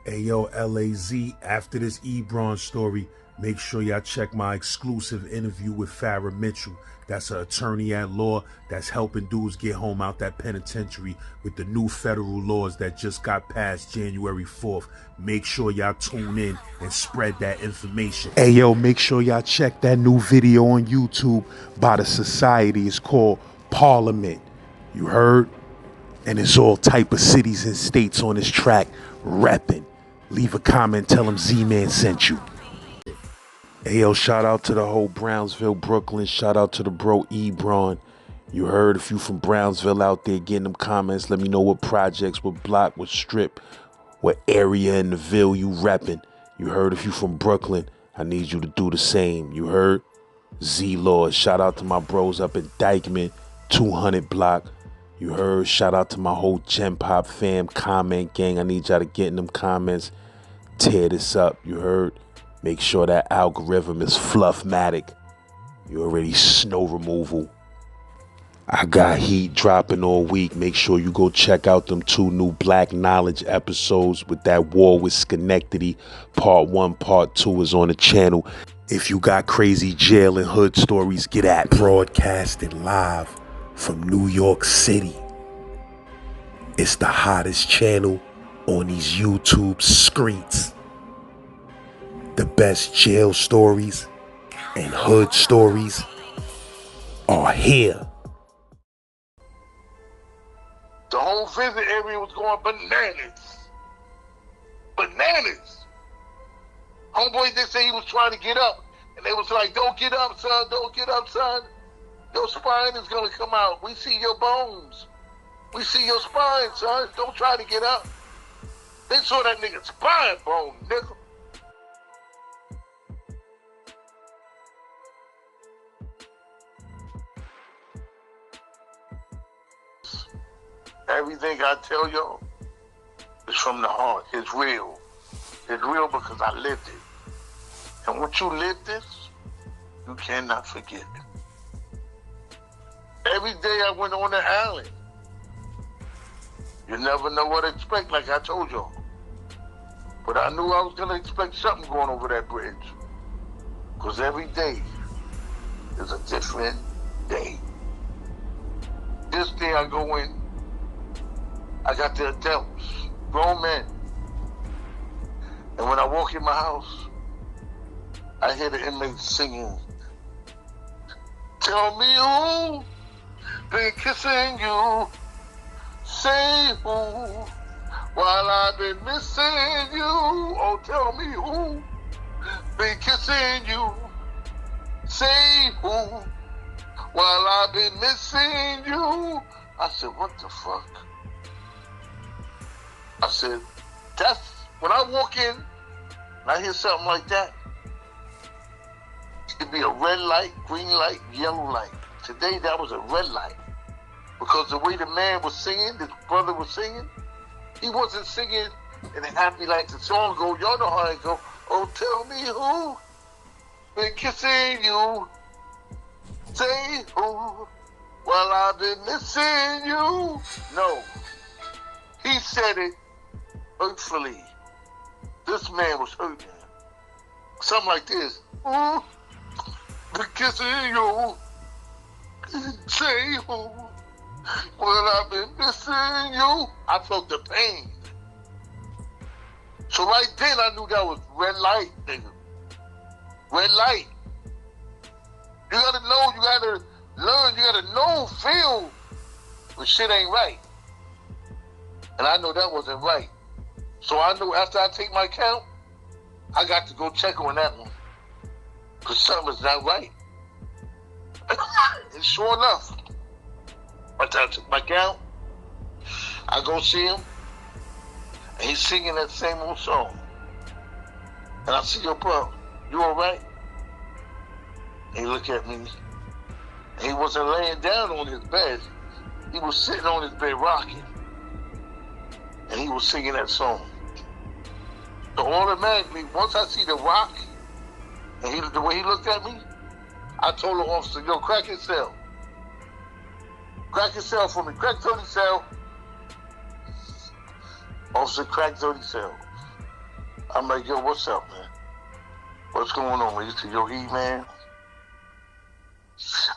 Ayo, LAZ, after this Ebron story, make sure y'all check my exclusive interview with Farrah Mitchell. That's an attorney at law that's helping dudes get home out that penitentiary with the new federal laws that just got passed January 4th. Make sure y'all tune in and spread that information. Ayo, make sure y'all check that new video on YouTube by the society. It's called Parliament. You heard? And it's all type of cities and states on this track repping. Leave a comment, tell them Z-Man sent you. Hey, yo, shout out to the whole Brownsville, Brooklyn. Shout out to the bro Ebron. You heard, if you from Brownsville out there getting them comments, let me know what projects, what block, what strip, what area in the Ville you repping. You heard, if you from Brooklyn, I need you to do the same. You heard? Z-Lord, shout out to my bros up at Dykeman, 200 block. You heard? Shout out to my whole Gen Pop fam, comment gang. I need y'all to get in them comments. Tear this up. You heard? Make sure that algorithm is fluffmatic. You already snow removal. I got heat dropping all week. Make sure you go check out them 2 new Black Knowledge episodes with that war with Schenectady. Part 1, Part 2 is on the channel. If you got crazy jail and hood stories, get at broadcasting live from New York City. It's the hottest channel on these YouTube streets. The best jail stories and hood stories are here. The whole visit area was going bananas. Bananas. Homeboy, they say he was trying to get up. And they was like, don't get up, son. Don't get up, son. Your spine is going to come out. We see your bones. We see your spine, son. Don't try to get up. They saw that nigga's spine bone, nigga. Everything I tell y'all is from the heart. It's real. It's real because I lived it. And once you live this, you cannot forget it. Every day I went on the island. You never know what to expect, like I told y'all. But I knew I was going to expect something going over that bridge. Because every day is a different day. This day I go in, I got the adults, grown men. And when I walk in my house, I hear the inmates singing, tell me who been kissing you, say who, while I've been missing you. Oh, tell me who been kissing you, say who, while I've been missing you. I said, what the fuck? I said, that's, when I walk in and I hear something like that, it'd be a red light, green light, yellow light. Today that was a red light. Because the way the man was singing, this brother was singing, he wasn't singing in a happy like the song go. Y'all know how it go. Oh, tell me who been kissing you, say who, while I've been missing you. No, he said it hurtfully. This man was hurting. Something like this. Ooh, been kissing you, say who, while I've been missing you. I felt the pain. So right then I knew that was red light, nigga. Red light. You gotta know, you gotta learn, you gotta know, feel when shit ain't right. And I know that wasn't right. So I knew after I take my count, I got to go check on that one. Because something's not right. And sure enough, after I took my count, I go see him, and he's singing that same old song. And I see, yo, bro, you all right? And he looked at me, and he wasn't laying down on his bed. He was sitting on his bed rocking. And he was singing that song. So automatically, once I see the rock, and the way he looked at me, I told the officer, yo, crack his cell. Crack his cell for me. Crack 30 cell. Officer cracked 30 cell. I'm like, yo, what's up, man? What's going on, man? He said, yo, E, man,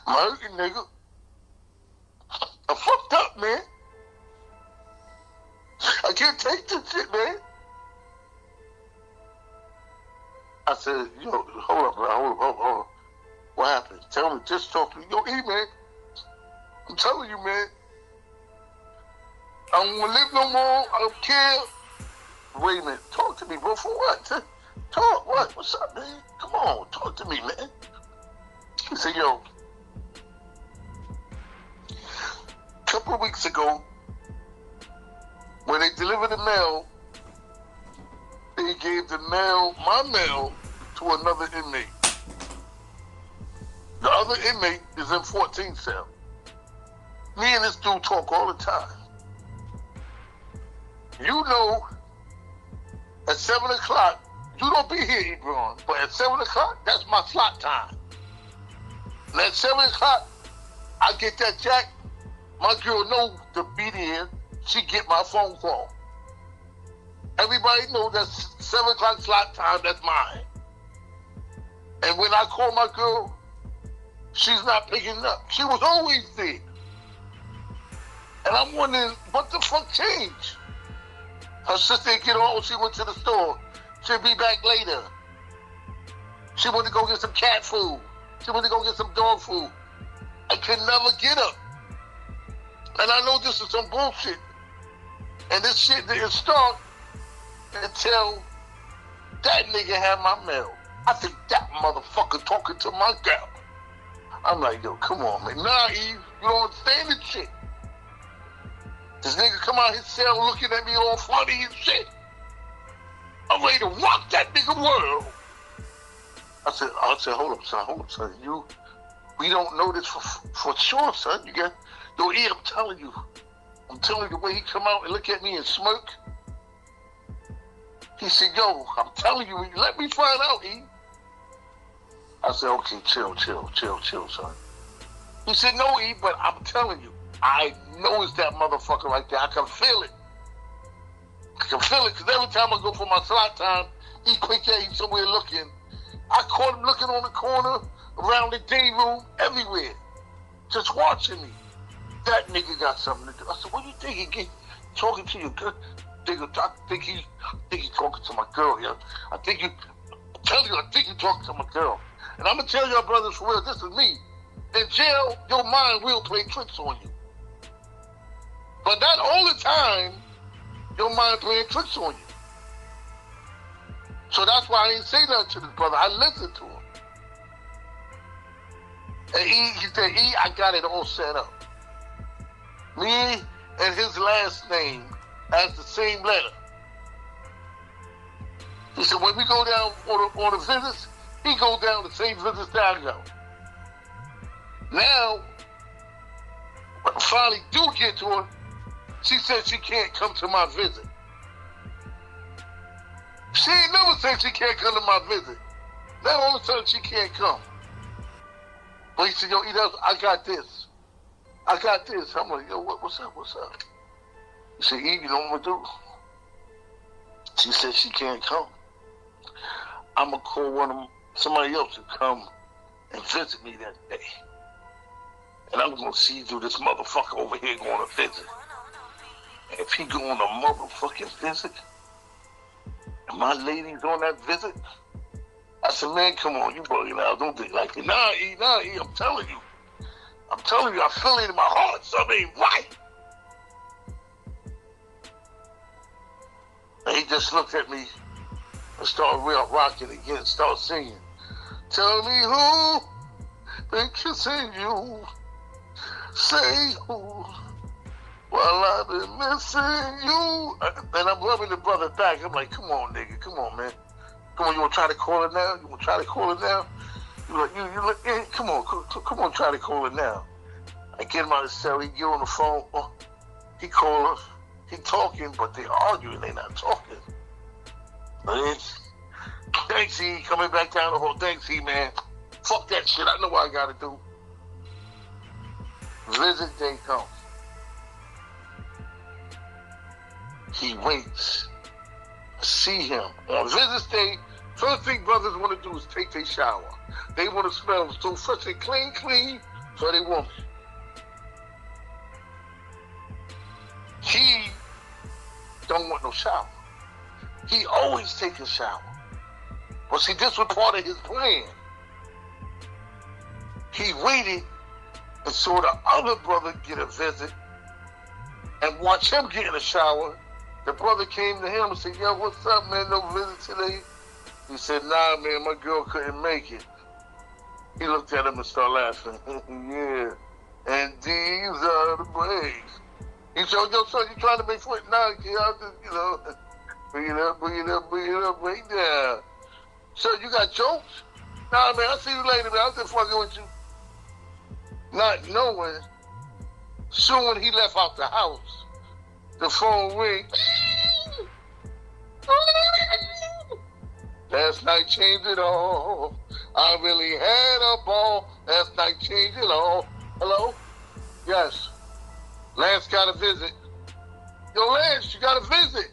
I'm hurting, nigga. I fucked up, man. I can't take this shit, man. I said, yo, hold up, bro. Hold up. What happened? Tell me, just talk to me. Yo, E, man, I'm telling you, man, I don't want to live no more. I don't care. Wait a minute. Talk to me, bro. For what? Talk. What? What's up, man? Come on. Talk to me, man. He said, yo, a couple of weeks ago, when they delivered the mail, they gave my mail, to another inmate. The other inmate is in 14 cell. Me and this dude talk all the time. You know, at 7 o'clock, you don't be here, Ebron, but at 7 o'clock, that's my slot time. And at 7 o'clock, I get that jack. My girl know to be there. She get my phone call. Everybody know that's 7 o'clock slot time, that's mine. And when I call my girl, she's not picking up. She was always there. And I'm wondering, what the fuck changed? Her sister didn't get home, she went to the store. She'll be back later. She went to go get some cat food. She went to go get some dog food. I could never get her. And I know this is some bullshit. And this shit didn't start until that nigga had my mail. I think that motherfucker talking to my girl. I'm like, yo, come on, man. Nah, Eve, you don't understand this shit. This nigga come out his cell looking at me all funny and shit. I'm ready to rock that nigga world. I said, hold up, son. We don't know this for sure, son. You got, yo, E, I'm telling you the way he come out and look at me and smirk. He said, yo, I'm telling you, let me find out, E. I said, okay, chill, son. He said, no, E, but I'm telling you, I know it's that motherfucker right there. I can feel it. Because every time I go for my slot time, he quick at he's somewhere looking. I caught him looking on the corner, around the day room, everywhere. Just watching me. That nigga got something to do. I said, what do you think he get talking to your girl? I think he talking to my girl, yeah. I think he talking to my girl. And I'm going to tell y'all brothers for real, this is me. In jail, your mind will play tricks on you. But not all the time, your mind playing tricks on you. So that's why I didn't say nothing to this brother. I listened to him. And he said, E, I got it all set up. Me and his last name has the same letter. He said, when we go down on the visits, he goes down the same visits that I go. Now, when I finally do get to her, she said she can't come to my visit. She ain't never said she can't come to my visit. Now all of a sudden she can't come. But he said, yo, I got this. I'm like, yo, what's up? He said, E, you know what I'm gonna do? She said she can't come. I'm gonna call somebody else to come and visit me that day. And I'm gonna see through this motherfucker over here going to visit. And if he go on a motherfucking visit, and my lady's on that visit, I said, man, come on, you bugging out. Don't think like it. Nah, E, I'm telling you, I feel it in my heart. Something ain't right. And he just looked at me and started real rocking again, started singing. Tell me who been kissing you. Say who, while I've been missing you. And I'm rubbing the brother back. I'm like, come on, nigga, come on, man. Come on, you want to try to call it now? You like, hey, come on, try to call it now. I get him out of the cell, he get on the phone, he call her, he talking, but they arguing, they not talking. Thanks, E, coming back down the hall. Thanks, E, man. Fuck that shit, I know what I gotta do. Visit day comes. He waits see him. On Visits Day, first thing brothers want to do is take their shower. They want to smell so fresh and clean for their woman. He don't want no shower. He always take a shower. But see, this was part of his plan. He waited and saw the other brother get a visit and watch him get in the shower. The brother came to him and said, yo, what's up, man? No visit today? He said, nah, man, my girl couldn't make it. He looked at him and started laughing. Yeah, and these are the breaks. He said, yo, son, you trying to make foot? Nah, kid, I'll just, bring it up, break down. So you got jokes? Nah, man, I'll see you later, man. I'm just fucking with you. Not knowing, soon when he left out the house, the phone ring. Last night changed it all. I really had a ball. Last night changed it all. Hello? Yes. Lance got a visit. Yo, Lance, you got a visit.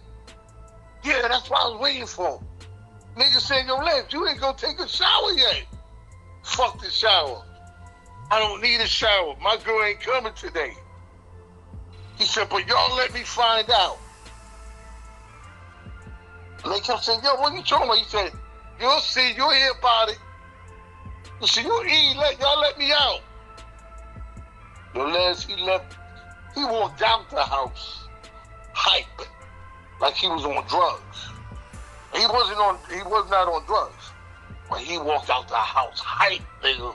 Yeah, that's what I was waiting for. Nigga said, yo, Lance, you ain't gonna take a shower yet. Fuck the shower. I don't need a shower. My girl ain't coming today. He said, but y'all let me find out. And they kept saying, yo, what you talking about? He said, you'll see, you'll hear about it. He said, y'all let me out. Yo, Lance, he walked out the house, hype, like he was on drugs. He was not on drugs. But he walked out the house, hype, nigga.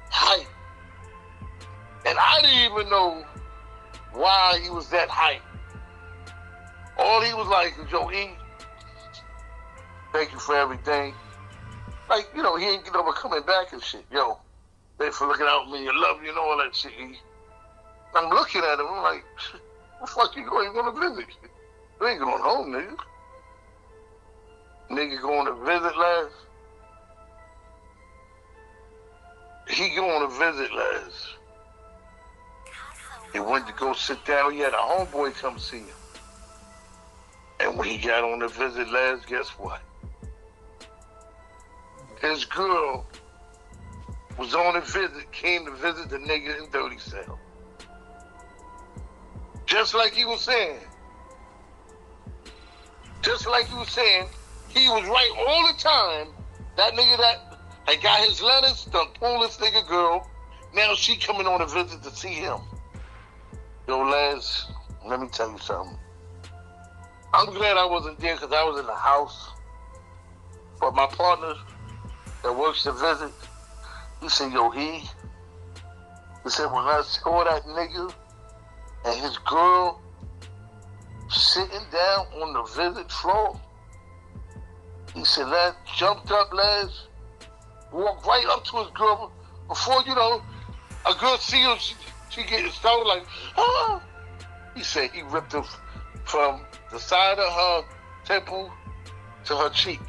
Hype. And I didn't even know why he was that hype. All he was like, yo, E, thank you for everything. Like, he ain't get over coming back and shit. Yo, thanks for looking out for me, you love me and all that shit, E. I'm looking at him, I'm like, what the fuck you going to visit? You ain't going home, nigga. Nigga going to visit last. He going to visit last. He went to go sit down. He had a homeboy come see him. And when he got on the visit last, guess what? His girl was on a visit, came to visit the nigga in Dirty Cell. Just like he was saying. He was right all the time. That nigga that got his letters, done pulled this nigga girl. Now she coming on a visit to see him. Yo, Lance, let me tell you something. I'm glad I wasn't there because I was in the house. But my partner that works the visit, he said, yo, he said, when I saw that nigga and his girl sitting down on the visit floor, he said, Lance jumped up, Lance, walked right up to his girl. Before, a girl see him, she getting started like, ah. He said he ripped her from the side of her temple to her cheek.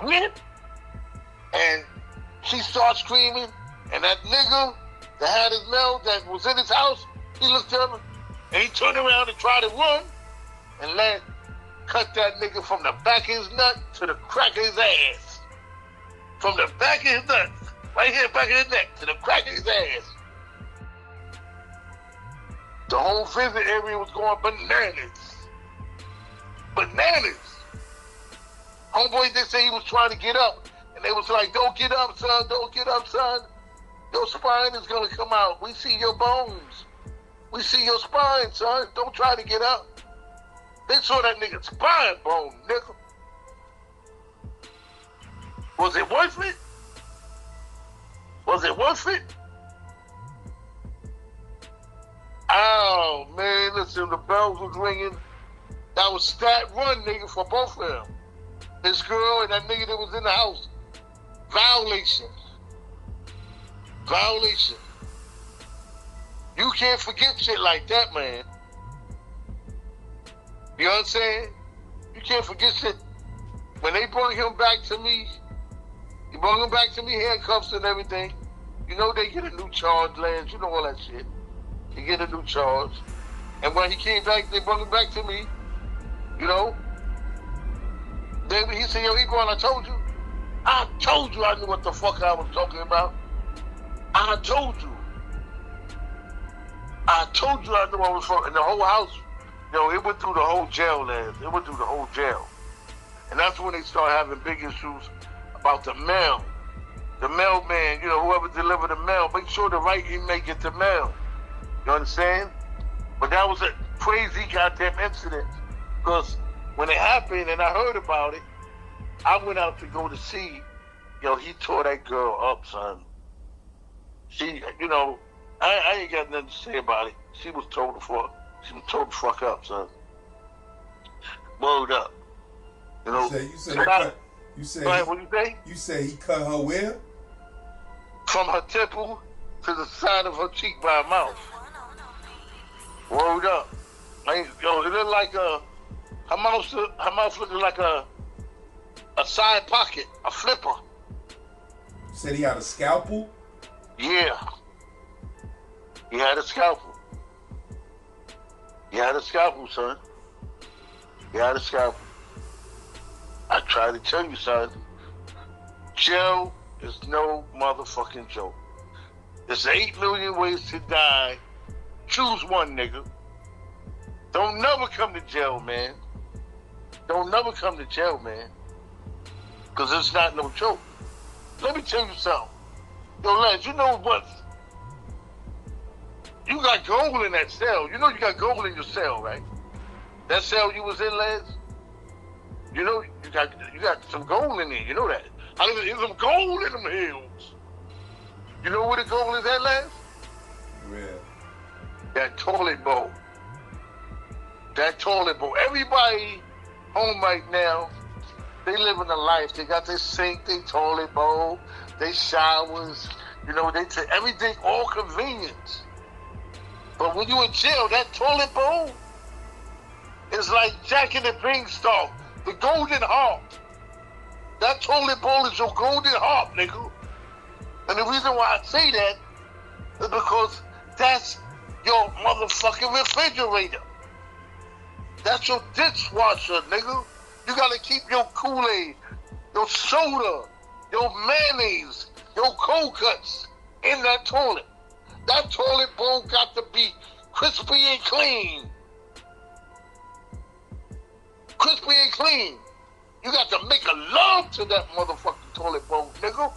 And she starts screaming, and that nigga that had his mail that was in his house, he looked at her, and he turned around and tried to run, and Lance cut that nigga from the back of his nut to the crack of his ass. From the back of his nut, right here, back of his neck, to the crack of his ass. The whole visit area was going bananas. Bananas. Homeboy, they say he was trying to get up, and they was like, don't get up, son, don't get up, son. Your spine is going to come out. We see your bones. We see your spine, son. Don't try to get up. They saw that nigga's spine bone, nigga. Was it worth it? Was it worth it? Oh, man, listen, the bells was ringing. That was stat run, nigga, for both of them. His girl and that nigga that was in the house. Violation. Violation. You can't forget shit like that, man. You know what I'm saying? You can't forget shit. When they brought him back to me, handcuffs and everything. You know they get a new charge, Lance. You know all that shit. They get a new charge. And when he came back, they brought him back to me. baby. He said, yo, Ebron, I told you. I told you I knew what the fuck I was talking about. I told you. I told you I knew I was from. And the whole house, yo, it went through the whole jail, lads. It went through the whole jail. And that's when they started having big issues about the mail. The mailman, you know, whoever delivered the mail, make sure the right inmate get the mail. You understand? But that was a crazy goddamn incident. Because when it happened and I heard about it, I went out to go to see. Yo, he tore that girl up, son. She, you know, I ain't got nothing to say about it. She was told the fuck up, son. Word up. You know. What you say? You say he cut her where? From her temple to the side of her cheek by her mouth. Word up. Yo, it looked like her mouth looking like a side pocket, a flipper. Said he had a scalpel? Yeah. He had a scalpel. He had a scalpel, son. He had a scalpel. I try to tell you, son. Jail is no motherfucking joke. There's 8 million ways to die. Choose one, nigga. Don't never come to jail, man. Don't never come to jail, man. Because it's not no joke. Let me tell you something. Yo, Lance, you know what? You got gold in that cell. You know you got gold in your cell, right? That cell you was in, Lance? You know you got some gold in there. You know that. There's some gold in them hills. You know where the gold is at, Lance? Where? That toilet bowl. That toilet bowl. Everybody home right now, they living a life. They got their sink, their toilet bowl, their showers. You know, they take everything, all convenience. But when you in jail, that toilet bowl is like Jack and the Beanstalk, the golden harp. That toilet bowl is your golden harp, nigga. And the reason why I say that is because that's your motherfucking refrigerator. That's your dishwasher, nigga. You gotta keep your Kool-Aid, your soda, your mayonnaise, your cold cuts in that toilet. That toilet bowl got to be crispy and clean. Crispy and clean. You got to make a love to that motherfucking toilet bowl, nigga.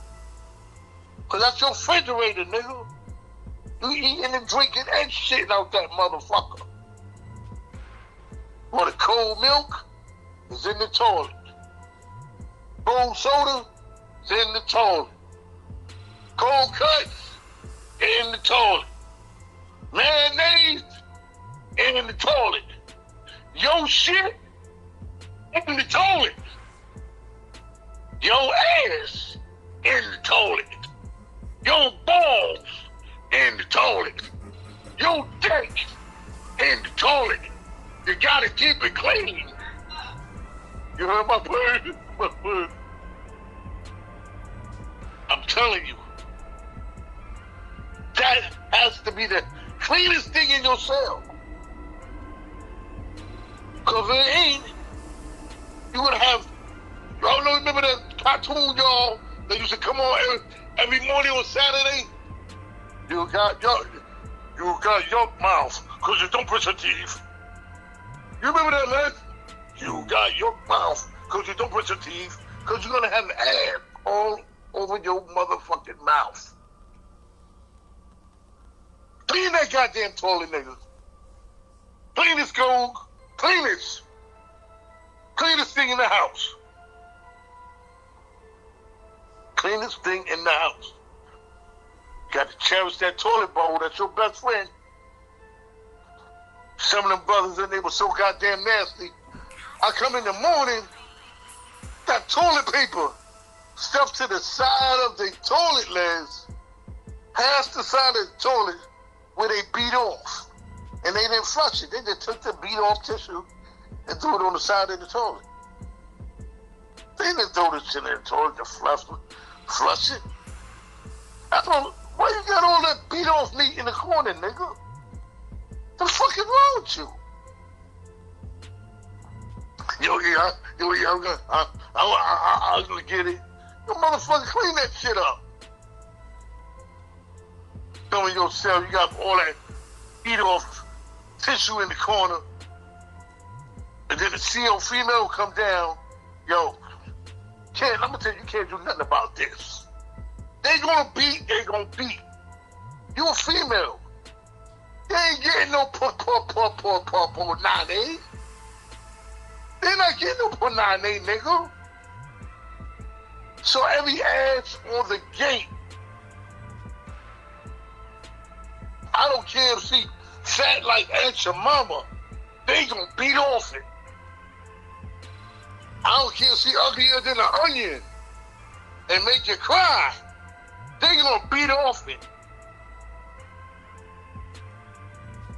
Cause that's your refrigerator, nigga. You eating and drinking and shitting out that motherfucker. Want a cold milk? It's in the toilet. Cold soda? It's in the toilet. Cold cuts? In the toilet. Mayonnaise? In the toilet. Your shit? In the toilet. Your ass? In the toilet. Your balls? In the toilet. Your dick? In the toilet. You gotta keep it clean. You heard my word? My word. I'm telling you. That has to be the cleanest thing in your cell. Cause if it ain't, you would have, y'all know, remember that cartoon, y'all, that used to come on every morning on Saturday? You got your mouth, cause you don't brush your teeth. You remember that, man? You got your mouth, cause you don't brush your teeth, cause you're gonna have ass all over your motherfucking mouth. Clean that goddamn toilet, nigga. Clean this gold. Clean this. Cleanest thing in the house. Cleanest thing in the house. You got to cherish that toilet bowl. That's your best friend. Some of them brothers in there were so goddamn nasty. I come in the morning, that toilet paper stuffed to the side of the toilet, Les. Past the side of the toilet where they beat off. And they didn't flush it. They just took the beat off tissue and threw it on the side of the toilet. They didn't throw this shit in the toilet to flush it. I thought, why you got all that beat off meat in the corner, nigga? The fuck is wrong with you? I'm gonna get it. You motherfucker, clean that shit up. Come in your cell, you got all that eat off tissue in the corner. And then the CO female come down. Yo, I'm gonna tell you, you can't do nothing about this. They gonna beat. You a female. They ain't getting no punani. They not getting no punani, nigga. So every ass on the gate, I don't care if she fat like Aunt your mama, they gonna beat off it. I don't care if she uglier than an onion and make you cry. They gonna beat off it.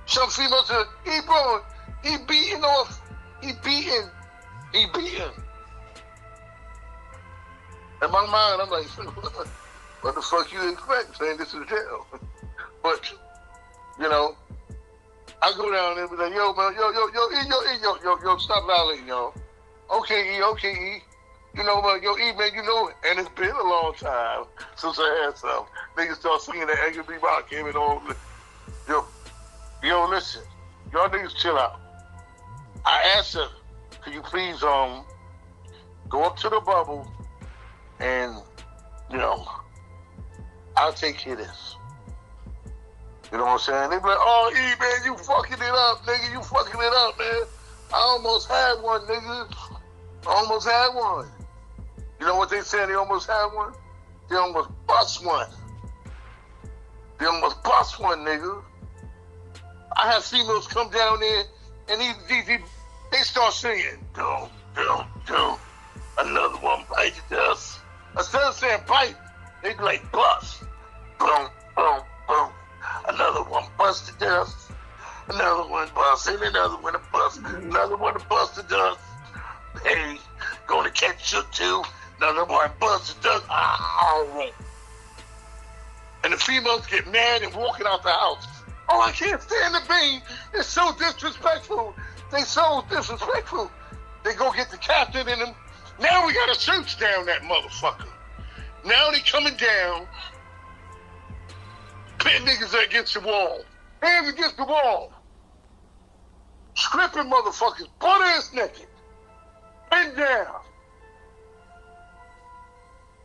Some females say, Ebron, he beating off. He beating. In my mind, I'm like, what the fuck you expect? Saying this is jail. But, you know, I go down there and be like, yo, man, yo, stop violating, y'all. Okay, E. You know, man, yo, E, man, you know, and it's been a long time since I had some. Niggas start singing that Angry B Rock came and all. Yo, listen, y'all niggas chill out. I asked her, could you please go up to the bubble and, you know, I'll take care of this. You know what I'm saying? They be like, oh, E, man, you fucking it up, nigga. You fucking it up, man. I almost had one, nigga. I almost had one. You know what they said? They almost had one? They almost bust one. They almost bust one, nigga. I have females come down there and they start singing, do, another one bite the dust. Instead of saying bite, they be like bust. Boom, boom, boom. Another one bust the dust. Another one bust, and another one to bust. Another one to bust the dust. Hey, gonna catch you too. Another one bust the dust. Ow. And the females get mad and walking out the house. Oh, I can't stand the bean. It's so disrespectful. They so disrespectful. They go get the captain in them. Now we got to search down that motherfucker. Now they coming down, pitting niggas against the wall. Hands against the wall. Stripping motherfuckers, butt ass naked. Bend down.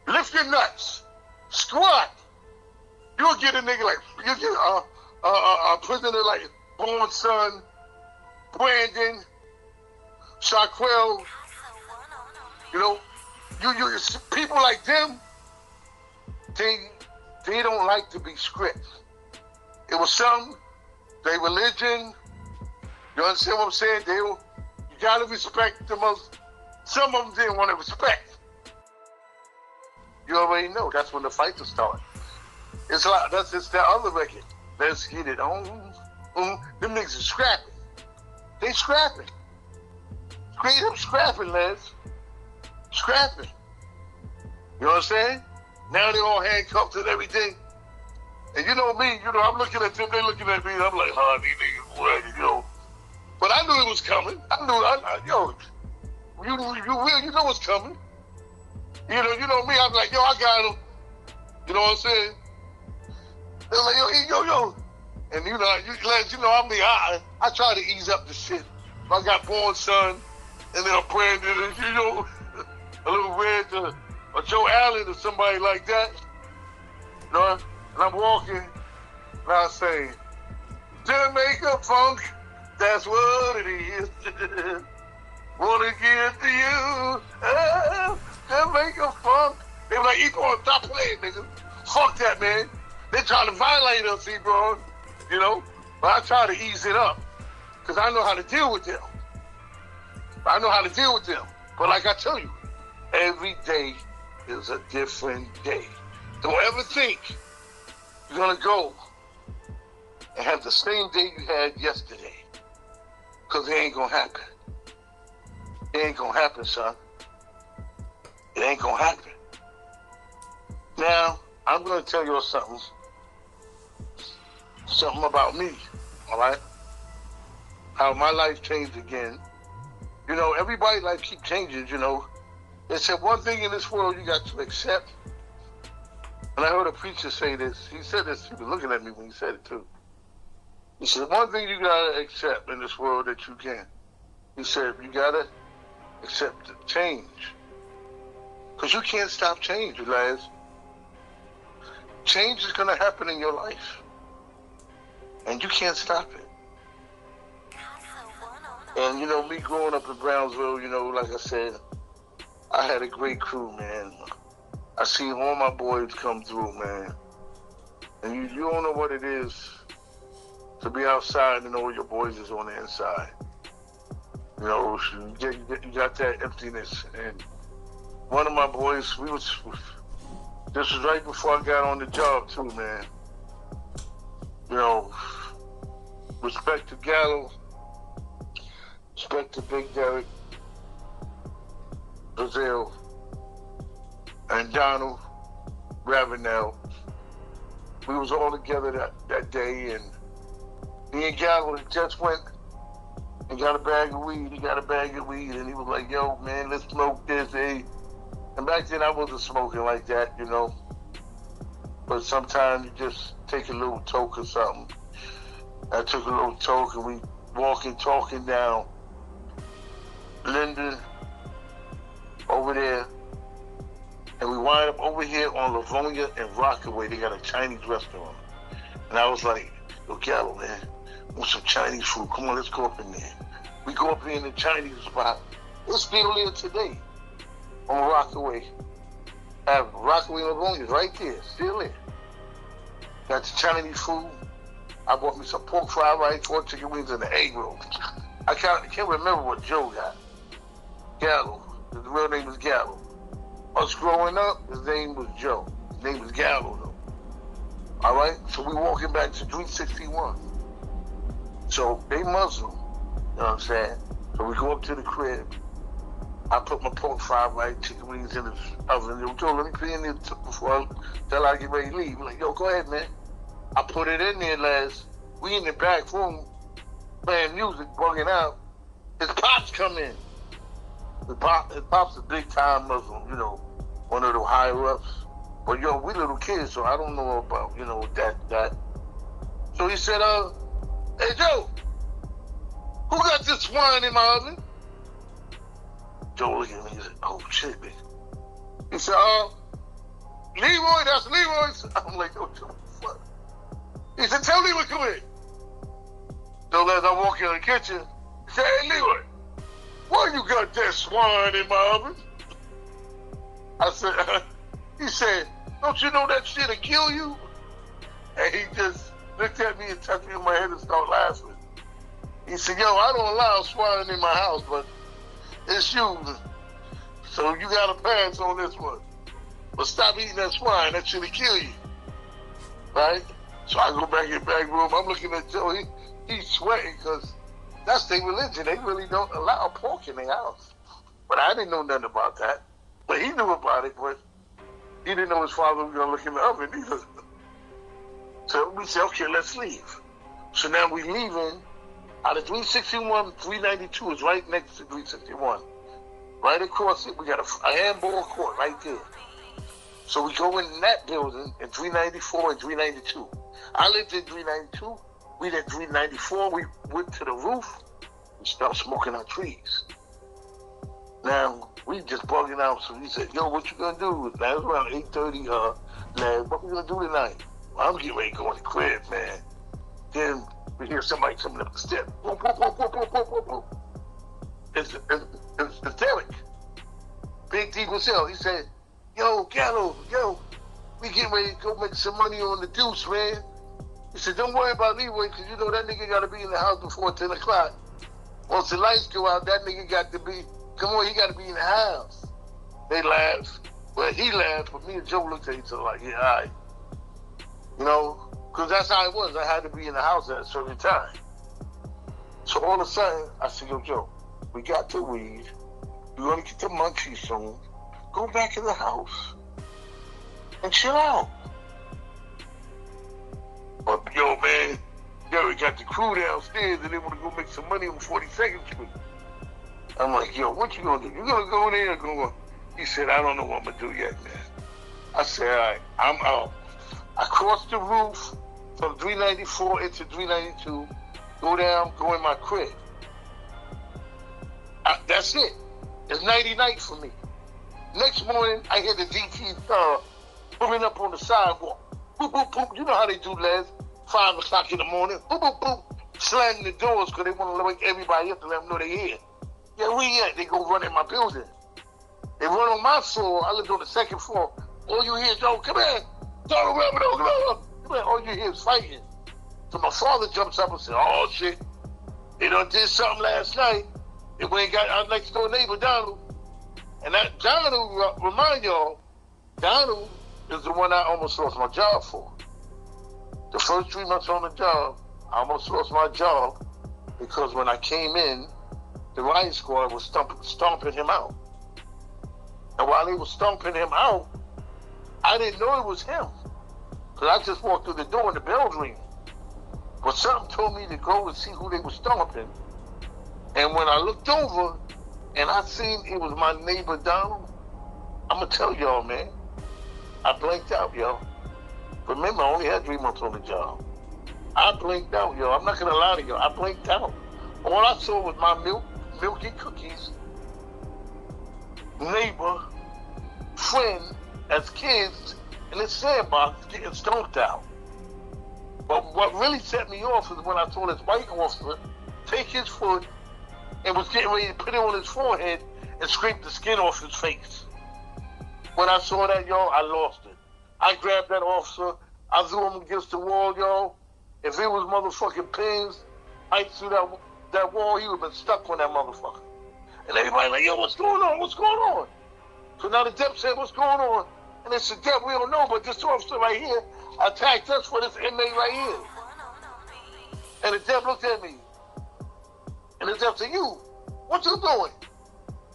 Lift your nuts. Squat. You'll get a nigga like, you'll get a prisoner like Born Son, Brandon, Shaquille. You know, you people like them, they don't like to be scripted. It was some, they religion, you understand what I'm saying? You gotta respect the most, some of them didn't want to respect. You already know, that's when the fights start. It's like, that's just that other record. Let's get it on. Them niggas are scrapping. They scrapping. Straight up scrapping, Les. Scrapping. You know what I'm saying? Now they all handcuffed and everything. And you know me, you know, I'm looking at them, they looking at me, and I'm like, oh, these niggas, what, you know. But I knew it was coming. I knew, you know what's coming. You know me, I'm like, yo, I got him. You know what I'm saying? They're like, yo. And you know, I'm the I try to ease up the shit. I got Born Son, and then a Brandon, and you know, a little Red, or Joe Allen, or somebody like that. You know, and I'm walking, and I say, Jamaica funk, that's what it is. Wanna give to you, Jamaica funk. They were like, Ebron, stop playing, nigga. Fuck that, man. They trying to violate us, Ebron, you know? But I try to ease it up, because I know how to deal with them. But like I tell you, every day is a different day. Don't ever think you're going to go and have the same day you had yesterday, because it ain't going to happen. It ain't going to happen, son. It ain't going to happen. Now, I'm going to tell you something about me, all right? How my life changed again You know, everybody life keep changing, you know. They said one thing in this world you got to accept. And I heard a preacher say this. He said this. He was looking at me when he said it too. He said, one thing you got to accept in this world that you can. He said, you got to accept change. Because you can't stop change, Laz. Change is going to happen in your life. And you can't stop it. And, you know, me growing up in Brownsville, you know, like I said, I had a great crew, man. I seen all my boys come through, man. And you don't know what it is to be outside and know your boys is on the inside. You know, you got that emptiness. And one of my boys, this was right before I got on the job too, man. You know, respect to Gallo, respect to Big Derek, Brazil, and Donald Ravenel. We was all together that day, and me and Gallo just went and got a bag of weed. He got a bag of weed, and he was like, yo, man, let's smoke this, eh? And back then, I wasn't smoking like that, you know. But sometimes you just take a little toke or something. I took a little toke, and we talking down Linden over there. And we wind up over here on Livonia and Rockaway. They got a Chinese restaurant. And I was like, yo, Gallo, man, I want some Chinese food. Come on, let's go up in there. We go up there in the Chinese spot. It's still there today on Rockaway. Rockaway and Livonia is right there, still there. Got the Chinese food. I bought me some pork fried rice, 4 chicken wings, and an egg roll. I can't remember what Joe got. Gallo. His real name is Gallo. Us growing up, his name was Joe. His name was Gallo, though. All right? So we walking back to 361. So they Muslim. You know what I'm saying? So we go up to the crib. I put my pork fried rice, chicken wings in the oven. Yo, Joe, let me put it in there before I get ready to leave. Like, yo, go ahead, man. I put it in there, Les. We in the back room playing music, bugging out. His pops come in. His pop's a big time Muslim, you know, one of the higher ups. But yo, we little kids, so I don't know about, you know, that. So he said, hey Joe, who got this swine in my oven? Joe looked at me and said, oh shit, man. He said, Leroy, that's Leroy's. I'm like, oh, Joe, what? He said, tell Leroy, come here. So as I walk in the kitchen, he said, hey Leroy, why you got that swine in my oven? I said, he said, don't you know that shit'll kill you? And he just looked at me and touched me on my head and started laughing. He said, yo, I don't allow swine in my house, but it's you. So you got to pass on this one. But stop eating that swine, that shit'll kill you. Right? So I go back in the back room, I'm looking at Joe, he's sweating because that's their religion. They really don't allow pork in their house. But I didn't know nothing about that. But he knew about it, but he didn't know his father was going to look in the oven either. So we said, okay, let's leave. So now we leaving out of 361, 392 is right next to 361. Right across it, we got a handball court right there. So we go in that building in 394 and 392. I lived in 392. We did 394. We went to the roof and started smoking our trees. Now, we just bugging out. So he said, yo, what you going to do? Now, it was around 8:30. Man, what we going to do tonight? Well, I'm getting ready to go in the crib, man. Then we hear somebody coming up the steps. Boom, boom, boom, boom, boom, boom, boom, boom. It's Derek. Big D Brazil. He said, yo, Gallo, yo, we getting ready to go make some money on the deuce, man. He said, don't worry about Leroy, because you know that nigga got to be in the house before 10 o'clock. Once the lights go out, that nigga got to be, come on, he got to be in the house. They laughed. Well, he laughed, but me and Joe looked at each other like, yeah, all right. You know, because that's how it was. I had to be in the house at a certain time. So all of a sudden, I said, yo, Joe, we got the weed. We're going to get the munchies soon. Go back in the house and chill out. But yo, man, we got the crew downstairs and they want to go make some money on 42nd Street. I'm like, yo, what you gonna do? You gonna go there or go? He said, I don't know what I'm gonna do yet, man. I said, all right, I'm out. I crossed the roof from 394 into 392, go down, go in my crib. That's it. It's nighty-night for me. Next morning, I hear the DT pulling up on the sidewalk. Boop, boop, boop. You know how they do, Les. 5 o'clock in the morning. Boop, boop, boop. Slamming the doors because they want to wake everybody up to let them know they're here. Yeah, where you at? They go run in my building. They run on my floor. I live on the second floor. All you hear is, yo, come here. Don't remember, come here. All you hear is fighting. So my father jumps up and says, oh, shit. They done did something last night. They went and got our next door neighbor, Donald. And that Donald, remind y'all, Donald is the one I almost lost my job for. The first 3 months on the job, I almost lost my job because when I came in, the riot squad was stomping him out. And while they were stomping him out, I didn't know it was him. Because I just walked through the door and the bell ringing. But something told me to go and see who they were stomping. And when I looked over and I seen it was my neighbor Donald, I'm going to tell y'all, man, I blinked out, y'all. Remember, I only had 3 months on the job. I blinked out, yo. I'm not going to lie to you. I blinked out. All I saw was my milky cookies, neighbor, friend, as kids in this sandbox getting stomped out. But what really set me off is when I saw this white officer take his foot and was getting ready to put it on his forehead and scrape the skin off his face. When I saw that, y'all, I lost it. I grabbed that officer. I threw him against the wall, y'all. If it was motherfucking pins, right through that wall, he would have been stuck on that motherfucker. And everybody like, yo, what's going on? What's going on? So now the Dep said, what's going on? And they said, Dep, we don't know, but this officer right here attacked us for this inmate right here. And the Dep looked at me. And the Dep said, you, what you doing?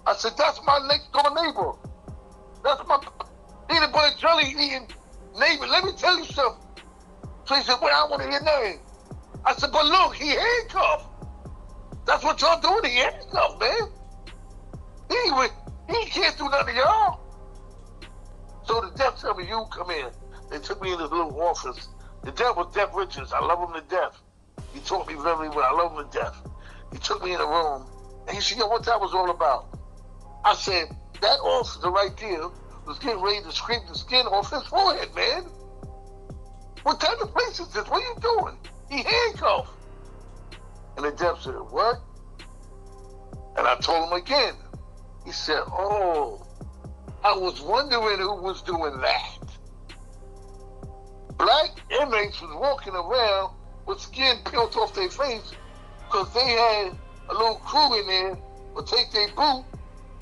I said, that's my next door neighbor. That's my peanut butter jelly eating neighbor. Let me tell you something. So he said, well, I want to hear name. I said, but look, he handcuffed. That's what y'all doing, he handcuffed, man. He can't do nothing to y'all. So the Dep told me, you come in. They took me in this little office. The Dep was Dep Richards. I love him to death. He taught me very well. I love him to death. He took me in a room, and he said, yo, what that was all about? I said, that officer right there was getting ready to scrape the skin off his forehead, man. What kind of place is this? What are you doing? He handcuffed. And the Dep said, what? And I told him again. He said, oh, I was wondering who was doing that. Black inmates was walking around with skin peeled off their face because they had a little crew in there would take their boot,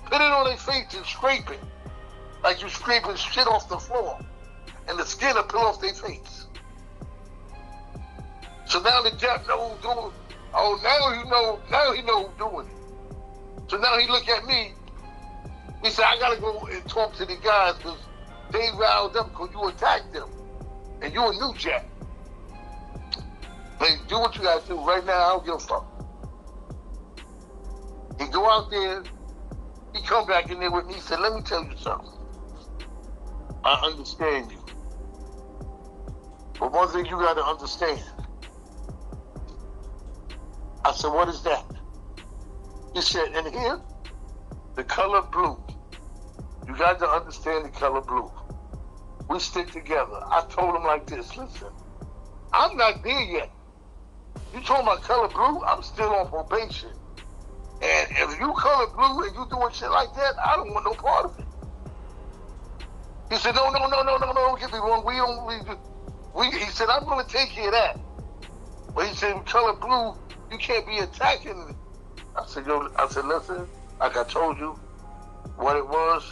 put it on their face and scrape it. Like you scraping shit off the floor. And the skin will peel off their face. So now the Dep know who's doing it. Oh, now he know who's doing it. So now he look at me. He said, I gotta go and talk to the guys because they riled up because you attacked them. And you a new jack. Hey, do what you gotta do. Right now, I don't give a fuck. He go out there, he come back in there with me, he said, let me tell you something. I understand you. But one thing you gotta understand. I said, what is that? He said, in here, the color blue. You got to understand the color blue. We stick together. I told him like this, listen, I'm not there yet. You told my color blue, I'm still on probation. And if you color blue and you doing shit like that, I don't want no part of it. He said, no, don't get me wrong. He said, I'm going to take care of that. But he said, color blue, you can't be attacking me. I said, listen, like I told you what it was.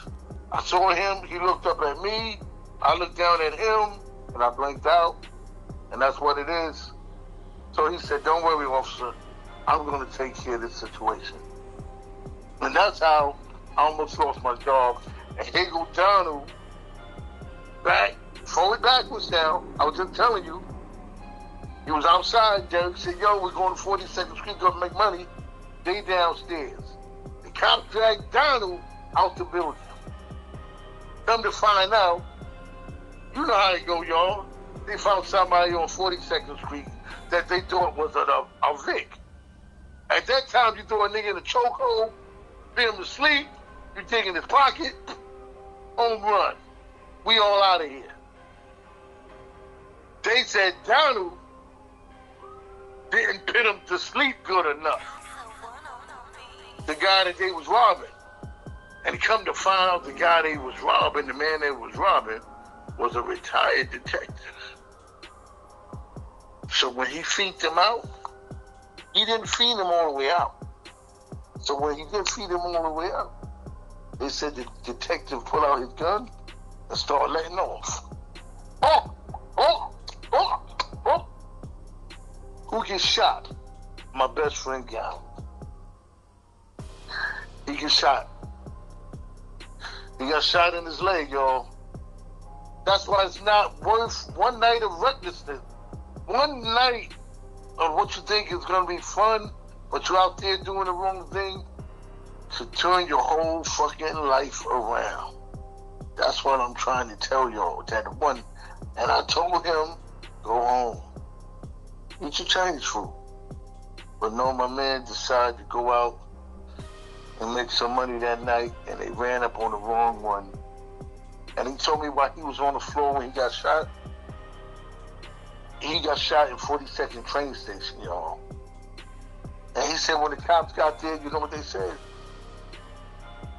I saw him, he looked up at me, I looked down at him, and I blinked out, and that's what it is. So he said, don't worry, officer, I'm going to take care of this situation. And that's how I almost lost my job. And here goes Donald, forward backwards now. I was just telling you, he was outside, Derek said, yo, we're going to 42nd Street, going to make money. They downstairs. The Cops dragged Donald out the building. Come to find out, you know how it go, y'all. They found somebody on 42nd Street that they thought was a Vic. At that time, you throw a nigga in a chokehold, put him to sleep, you dig in his pocket, home run. We all out of here. They said Donald didn't put him to sleep good enough. The guy that they was robbing. And come to find out the guy they was robbing, the man they was robbing, was a retired detective. So when he feed them out, he didn't feed them all the way out. So when he did feed them all the way out, they said the detective pulled out his gun and started letting off. Oh, oh, oh, oh. Who gets shot? My best friend Gal. He gets shot. He got shot in his leg, y'all. That's why it's not worth one night of recklessness. One night of what you think is going to be fun, but you're out there doing the wrong thing, to turn your whole fucking life around. That's what I'm trying to tell y'all. That one, and I told him, go home. Eat your Chinese food. But no, my man decided to go out and make some money that night, and they ran up on the wrong one. And he told me while he was on the floor when he got shot, he got shot in 42nd train station, y'all. And he said when the cops got there, you know what they said?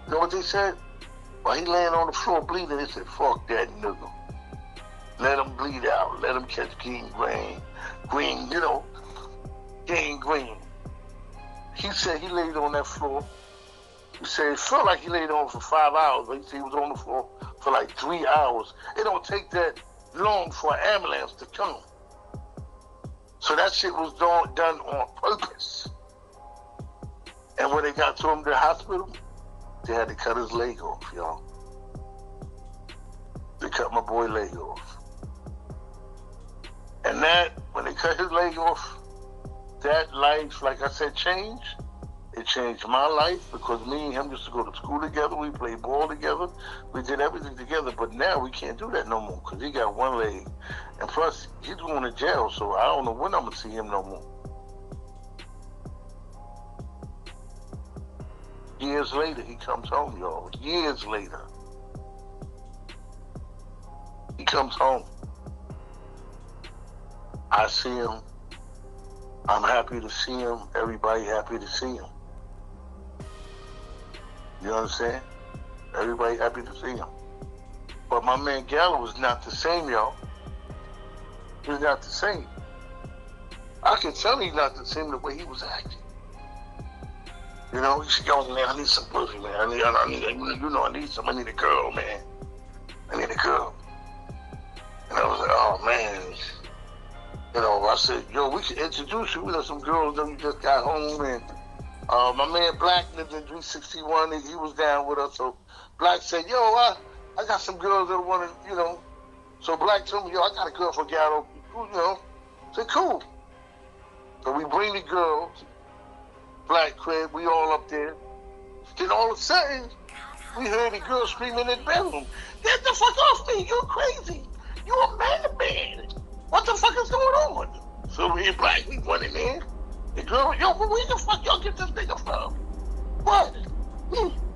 You know what they said? While he laying on the floor bleeding, they said, fuck that nigga. Let him bleed out. Let him catch gangrene. Green, you know, gangrene. He said he laid on that floor. He said it felt like he laid on for 5 hours, but he said he was on the floor for like 3 hours. It don't take that long for an ambulance to come. So that shit was done on purpose. And when they got to him to the hospital, they had to cut his leg off, y'all. They cut my boy leg off. And that, when they cut his leg off, that life, like I said, changed. It changed my life because me and him used to go to school together. We played ball together. We did everything together. But now we can't do that no more because he got one leg. And plus, he's going to jail, so I don't know when I'm going to see him no more. Years later, he comes home, y'all. Years later. He comes home. I see him. I'm happy to see him. Everybody happy to see him. You understand? Everybody happy to see him. But my man Gallo was not the same, y'all. He's not the same. I can tell he's not the same the way he was acting. You know, he said, yo, man, I need some pussy, man. I need I need a girl, man. I need a girl. And I was like, oh, man. You know, I said, yo, we should introduce you. We know some girls that we just got home, and my man Black lived in 361. He was down with us. So Black said, yo, I got some girls that want to, you know. So Black told me, yo, I got a girl for Gatto. You know. I said, cool. So we bring the girls, Black crib, we all up there. Then all of a sudden, we heard the girl screaming in the bedroom, get the fuck off me, you're crazy. You a man. What the fuck is going on? So me and Black, we went in there. The girl, yo, where the fuck y'all get this nigga from? What?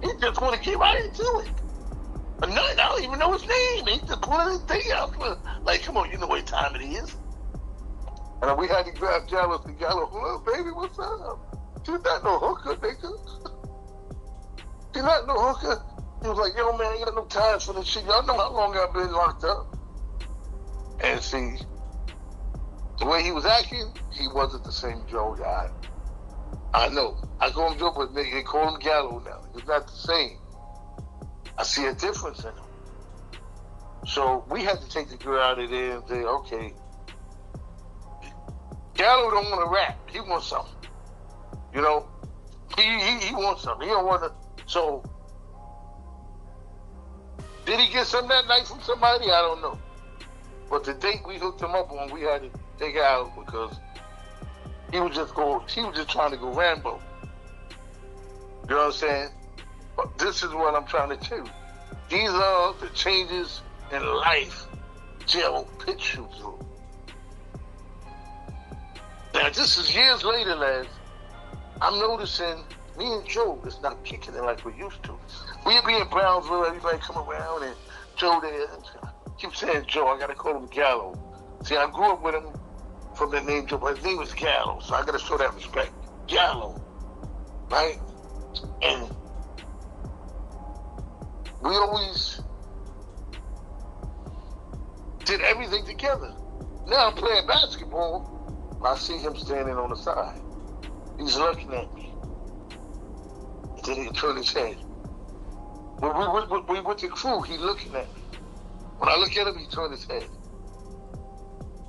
He just want to get right into it. But no, I don't even know his name. He just pulling his thing out. Like, come on, you know what time it is. And we had to grab Jealous and Gallo. Oh, baby, what's up? She's not no hooker, nigga. She's not no hooker. He was like, yo, man, I ain't got no time for this shit. Y'all know how long I've been locked up. And see, the way he was acting, he wasn't the same Joe guy. I know. I call him Joe, but they call him Gallo now. He's not the same. I see a difference in him. So we had to take the girl out of there and say, okay, Gallo don't want to rap. He wants something. You know, he wants something. He don't want to. So, did he get something that night from somebody? I don't know. But the date we hooked him up on, we had to take out because he was just trying to go Rambo. You know what I'm saying? But this is what I'm trying to tell you. These are the changes in life jail puts you through. Now, this is years later, lads. I'm noticing me and Joe is not kicking it like we used to. We'd be in Brownsville, everybody come around, and Joe there. Keep saying Joe, I gotta call him Gallo. See, I grew up with him from the name Joe, but his name was Gallo, so I gotta show that respect. Gallo, right? And we always did everything together. Now I'm playing basketball, I see him standing on the side. He's looking at me. And then he turned his head. When we went to crew, he looking at me. When I look at him, he turned his head.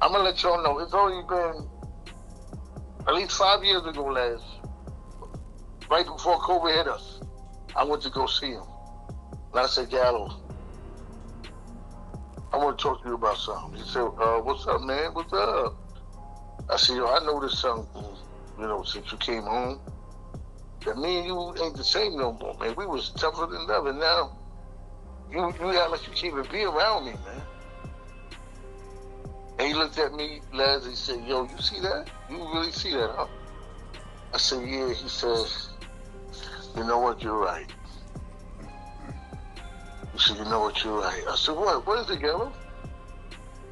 I'm going to let y'all know, it's only been at least 5 years ago, lads. Right before COVID hit us, I went to go see him. And I said, Gallo, I want to talk to you about something. He said, what's up, man? What's up? I said, yo, I noticed something, since you came home, that me and you ain't the same no more, man. We was tougher than ever. Now, you act like you can't even be around me, man. And he looked at me, lads, he said, yo, you see that? You really see that, huh? I said, yeah. He said, you know what, you're right. He said, you know what, you're right. I said, what? What is it, Gallo?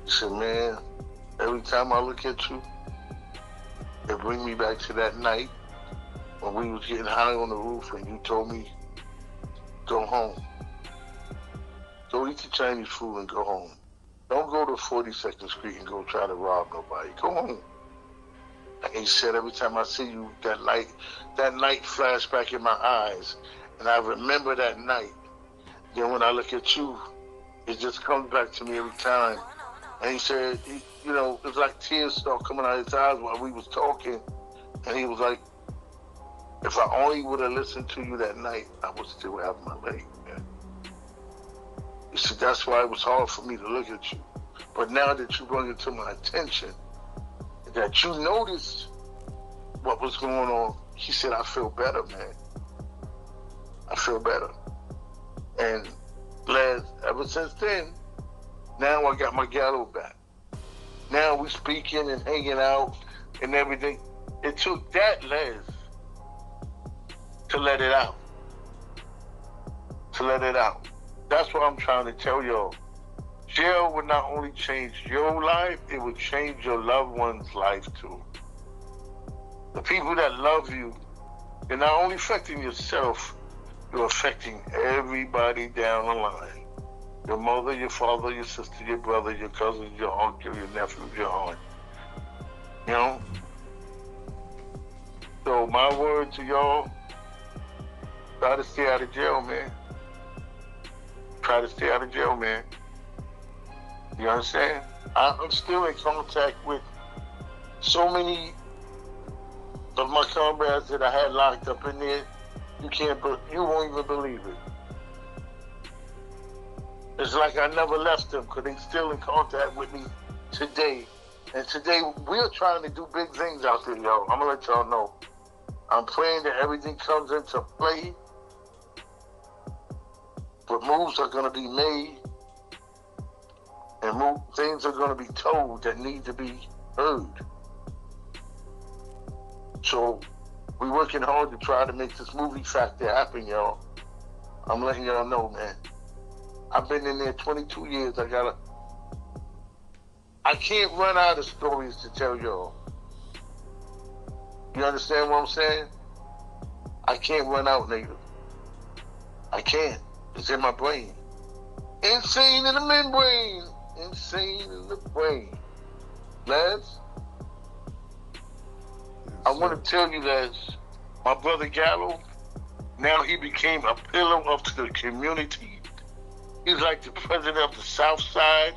He said, man, every time I look at you, it brings me back to that night when we was getting high on the roof and you told me, go home. Go eat your Chinese food and go home. Don't go to 42nd Street and go try to rob nobody. Go home. And he said, every time I see you, that light flashed back in my eyes. And I remember that night. Then when I look at you, it just comes back to me every time. And he said, it's like tears start coming out of his eyes while we was talking. And he was like, if I only would have listened to you that night, I would still have my leg, man. He said, that's why it was hard for me to look at you. But now that you bring it to my attention, that you noticed what was going on, he said, I feel better, man. I feel better. And lads, ever since then, now I got my Gallo back. Now we speaking and hanging out and everything. It took that, Les, to let it out. To let it out. That's what I'm trying to tell y'all. Jail would not only change your life, it would change your loved one's life too. The people that love you, you're not only affecting yourself, you're affecting everybody down the line. Your mother, your father, your sister, your brother, your cousin, your uncle, your nephew, your aunt. So my word to y'all, try to stay out of jail, man. Try to stay out of jail, man. You understand? I'm still in contact with so many of my comrades that I had locked up in there. You won't even believe it. It's like I never left them because they're still in contact with me today. And today, we're trying to do big things out there, y'all. I'm going to let y'all know. I'm praying that everything comes into play. But moves are going to be made. And things are going to be told that need to be heard. So, we're working hard to try to make this movie factor happen, y'all. I'm letting y'all know, man. I've been in there 22 years. I can't run out of stories to tell y'all. You understand what I'm saying? I can't run out, nigga. I can't. It's in my brain. Insane in the membrane. Insane in the brain. Lads, I want to tell you, lads, my brother Gallo, now he became a pillar of the community. He's like the president of the South Side.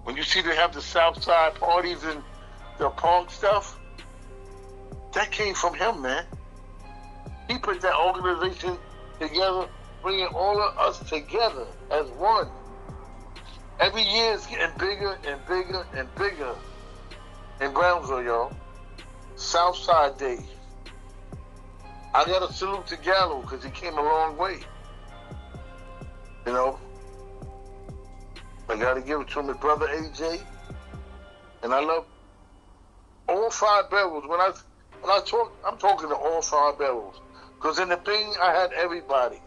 When you see they have the South Side parties and the park stuff, that came from him, man. He put that organization together, bringing all of us together as one. Every year it's getting bigger and bigger and bigger in Brownsville, y'all. South Side Day. I got to salute to Gallo because he came a long way. You know, I got to give it to my brother AJ, and I love all 5 barrels. When I talk, I'm talking to all 5 barrels. Because in the thing, I had everybody.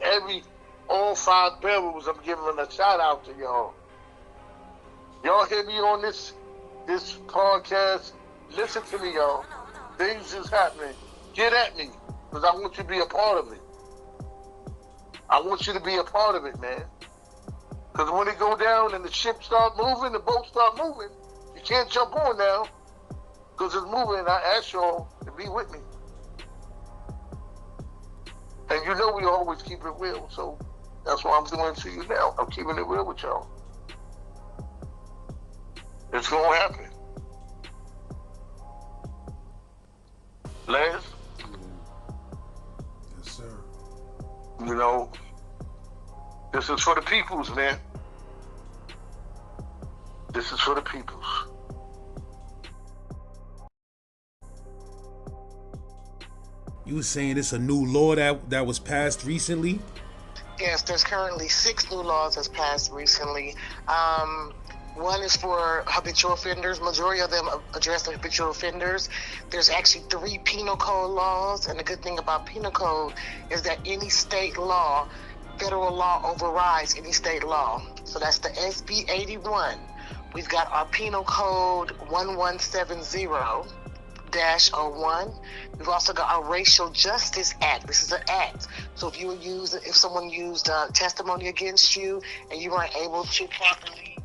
All 5 barrels, I'm giving a shout out to y'all. Y'all hear me on this podcast? Listen to me, y'all. Things is happening. Get at me. Because I want you to be a part of it. I want you to be a part of it, man. Because when it go down and the ship start moving, the boat start moving, you can't jump on now. Because it's moving, and I ask y'all to be with me. And you know we always keep it real, so that's what I'm doing to you now. I'm keeping it real with y'all. It's going to happen. Les? Yes, sir. You know, this is for the peoples, man. This is for the peoples. You were saying it's a new law that was passed recently? Yes, there's currently 6 new laws that's passed recently. One is for habitual offenders. Majority of them address the habitual offenders. There's actually 3 penal code laws, and the good thing about penal code is that any state law, federal law overrides any state law. So that's the SB 81. We've got our penal code 1170-01. We've also got our Racial Justice Act. This is an act. So if someone used testimony against you and you weren't able to properly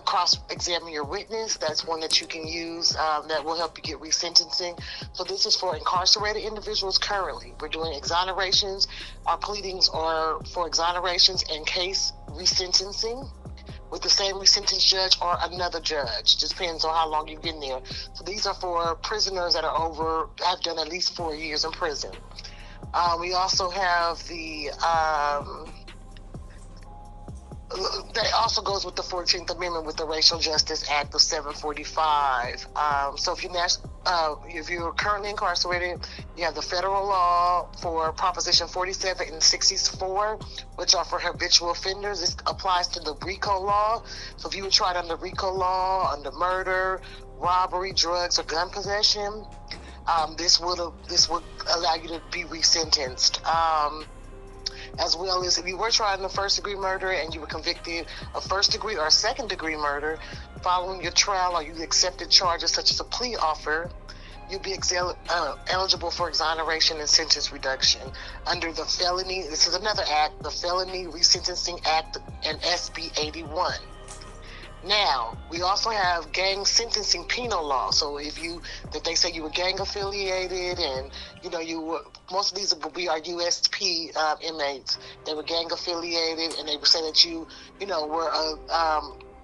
cross-examine your witness, that's one that you can use that will help you get resentencing. So this is for incarcerated individuals currently. We're doing exonerations. Our pleadings are for exonerations and case resentencing with the same resentenced judge or another judge. Just depends on how long you've been there. So these are for prisoners that have done at least 4 years in prison. We also have that also goes with the 14th Amendment with the Racial Justice Act of 745. So if you're currently incarcerated, you have the federal law for Proposition 47 and 64, which are for habitual offenders. This applies to the RICO law. So if you were tried under RICO law, under murder, robbery, drugs, or gun possession, this would allow you to be resentenced. As well as if you were tried in a first-degree murder and you were convicted of first-degree or second-degree murder, following your trial or you accepted charges such as a plea offer, you'll be eligible for exoneration and sentence reduction under the felony. This is another act, the Felony Resentencing Act and SB 81. Now, we also have gang sentencing penal law. So if they say you were gang affiliated and, most of these will be our USP inmates. They were gang affiliated and they would say that you were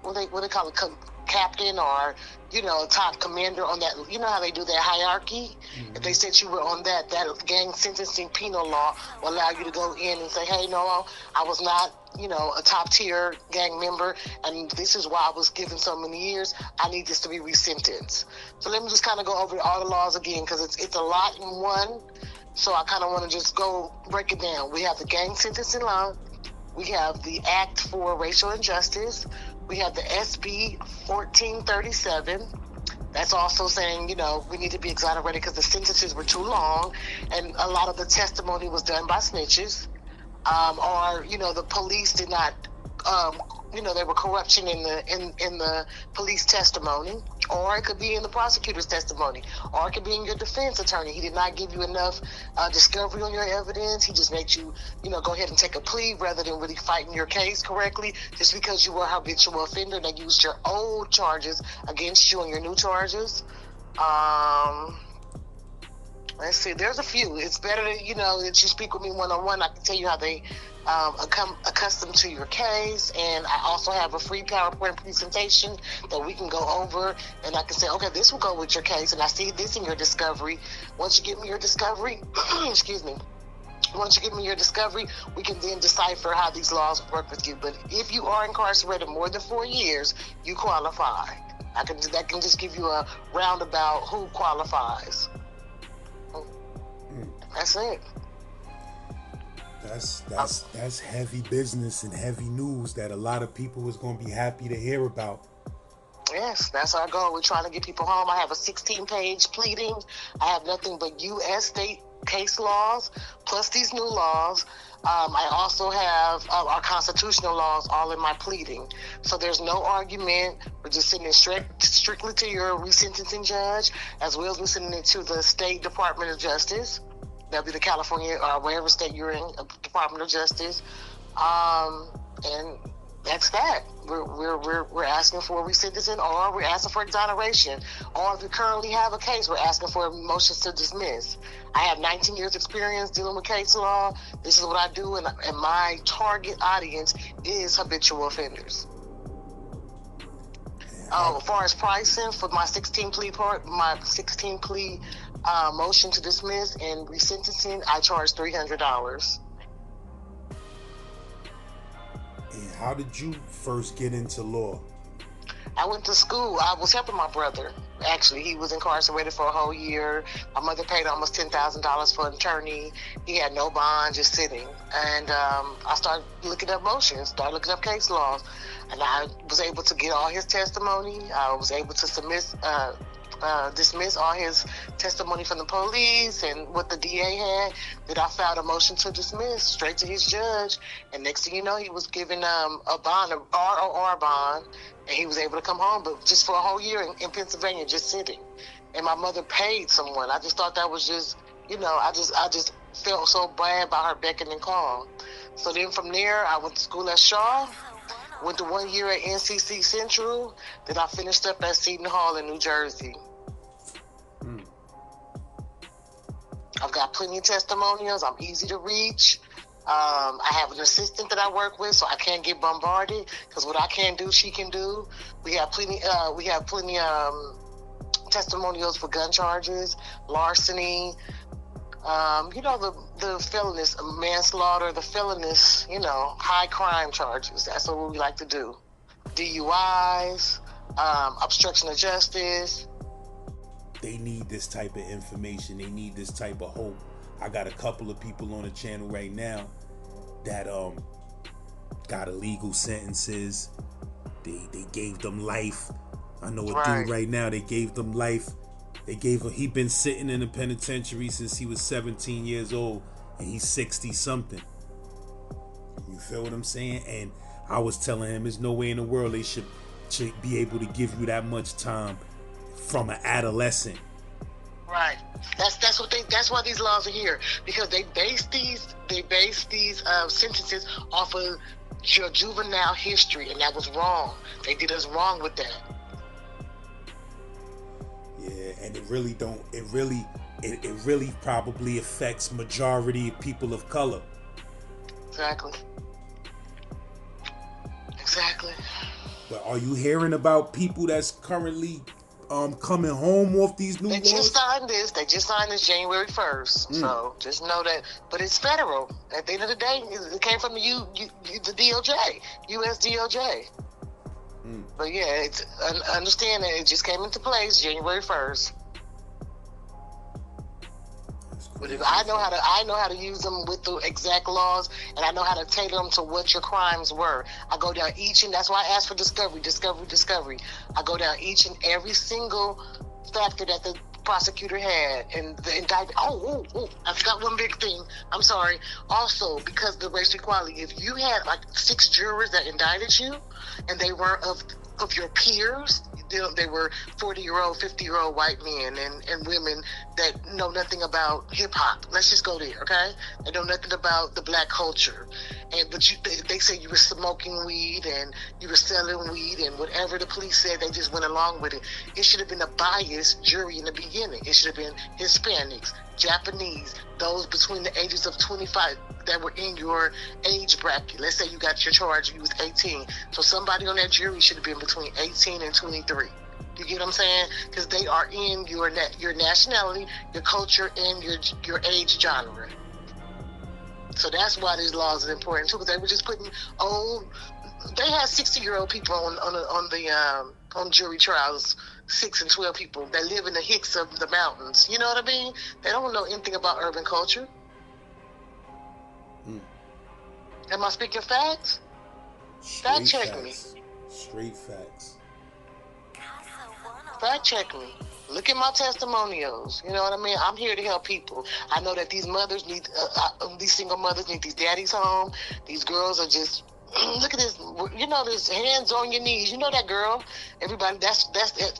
what they call it, captain or, a top commander on that. You know how they do that hierarchy? Mm-hmm. If they said you were on that gang sentencing penal law will allow you to go in and say, hey, no, I was not, a top tier gang member, and this is why I was given so many years. I need this to be resentenced. So let me just kind of go over all the laws again, because it's a lot in one. So I kind of want to just go break it down. We have the gang sentencing law. We have the Act for Racial Injustice. We have the SB 1437. That's also saying, we need to be exonerated because the sentences were too long and a lot of the testimony was done by snitches. Or the police did not, there were corruption in the police testimony, or it could be in the prosecutor's testimony, or it could be in your defense attorney. He did not give you enough discovery on your evidence. He just made you, go ahead and take a plea rather than really fighting your case correctly, just because you were a habitual offender. They used your old charges against you on your new charges. Let's see, there's a few. It's better that, that you speak with me one-on-one. I can tell you how they become accustomed to your case. And I also have a free PowerPoint presentation that we can go over. And I can say, okay, this will go with your case. And I see this in your discovery. Once you give me your discovery, excuse me. Once you give me your discovery, we can then decipher how these laws work with you. But if you are incarcerated more than 4 years, you qualify. That can just give you a roundabout who qualifies. That's it. That's heavy business and heavy news that a lot of people is going to be happy to hear about. Yes, that's our goal. We're trying to get people home. I have a 16-page pleading. I have nothing but U.S. state case laws, plus these new laws. I also have our constitutional laws all in my pleading. So there's no argument. We're just sending it strictly to your resentencing judge, as well as we're sending it to the State Department of Justice. That'll be the California or wherever state you're in, Department of Justice. And that's that. We're asking for resentencing, or we're asking for exoneration, or if we currently have a case, we're asking for motions to dismiss. I have 19 years experience dealing with case law. This is what I do, and my target audience is habitual offenders. As far as pricing for my 16 plea motion to dismiss and resentencing, I charge $300. And how did you first get into law? I went to school. I was helping my brother. Actually, he was incarcerated for a whole year. My mother paid almost $10,000 for an attorney. He had no bond, just sitting. And I started looking up motions, started looking up case laws. And I was able to get all his testimony. I was able to dismiss all his testimony from the police and what the DA had. That I filed a motion to dismiss straight to his judge. And next thing you know, he was given a bond, an ROR bond. And he was able to come home, but just for a whole year in Pennsylvania, just sitting. And my mother paid someone. I just thought that was just, I just felt so bad about her becking and calling. So then from there, I went to school at Shaw, went to 1 year at NCC Central, then I finished up at Seton Hall in New Jersey. I've got plenty of testimonials. I'm easy to reach. I have an assistant that I work with, so I can't get bombarded, because what I can't do, she can do. We have plenty testimonials for gun charges, larceny, the felonious manslaughter, the felonious, high crime charges. That's what we like to do. DUIs, obstruction of justice. They need this type of information. They need this type of hope. I got a couple of people on the channel right now that got illegal sentences. They gave them life. I know a dude right now, they gave them life. He been sitting in the penitentiary since he was 17 years old, and he's 60 something. You feel what I'm saying? And I was telling him there's no way in the world they should be able to give you that much time from an adolescent. Right. That's why these laws are here, because they base these sentences off of your juvenile history, and that was wrong. They did us wrong with that. Yeah, and it really probably affects majority of people of color. Exactly. But are you hearing about people that's currently coming home off these new laws? They just signed this January 1st. So just know that. But it's federal. At the end of the day, it came from the DOJ, U.S. DOJ. But yeah, understand that it just came into place January 1st. But if I know how to use them with the exact laws, and I know how to tailor them to what your crimes were. I go down that's why I asked for discovery. I go down each and every single factor that the prosecutor had, and the indictment. I forgot one big thing. I'm sorry. Also, because of the racial equality, if you had like 6 jurors that indicted you, and they were of your peers, they were 40-year-old, 50-year-old white men and women that know nothing about hip-hop. Let's just go there, okay? They know nothing about the black culture. But they say you were smoking weed and you were selling weed, and whatever the police said, they just went along with it. It should have been a biased jury in the beginning. It should have been Hispanics, Japanese, those between the ages of 25 that were in your age bracket. Let's say you got your charge, you was 18. So somebody on that jury should have been between 18 and 23. You get what I'm saying? Because they are in your nationality, your culture, and your age genre. So that's why these laws are important too, because they were just putting they had 60-year-old people on on jury trials, 6 and 12 people that live in the hicks of the mountains. You know what I mean? They don't know anything about urban culture. Am I speaking facts? Fact check me. Straight facts. Fact check me. Look at my testimonials. You know what I mean? I'm here to help people. I know that these mothers need, these single mothers need these daddies home. These girls are just, look at this. You know, there's hands on your knees. You know that girl. Everybody, that's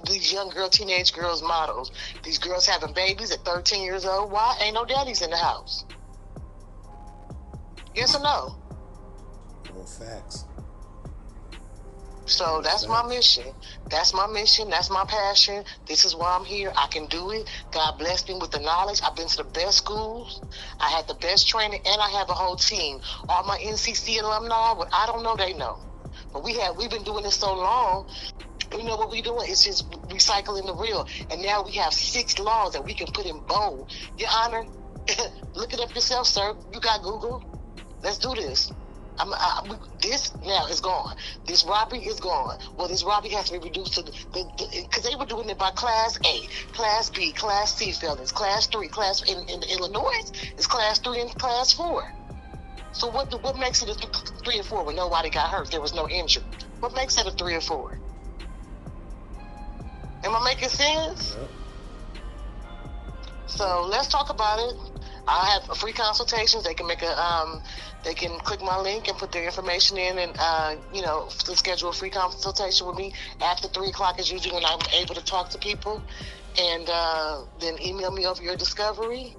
these young girl, teenage girls' models. These girls having babies at 13 years old. Why ain't no daddies in the house? Yes or no? Well, facts. So that's my mission. That's my mission. That's my passion. This is why I'm here. I can do it. God blessed me with the knowledge. I've been to the best schools. I had the best training, and I have a whole team. All my NCC alumni, what I don't know, they know. But we've been doing this so long. You know what we're doing? It's just recycling the real. And now we have 6 laws that we can put in bold. Your Honor, look it up yourself, sir. You got Google. Let's do this. This now is gone. This robbery is gone. Well, this robbery has to be reduced to because they were doing it by Class A, Class B, Class C felons, Class 3, in Illinois, it's Class 3 and Class 4. So what makes it a 3 and 4 when nobody got hurt? There was no injury. What makes it a 3 and 4? Am I making sense? Yep. So let's talk about it. I have free consultations. They can they can click my link and put their information in, and to schedule a free consultation with me after 3:00 is usually when I'm able to talk to people, and then email me over your discovery,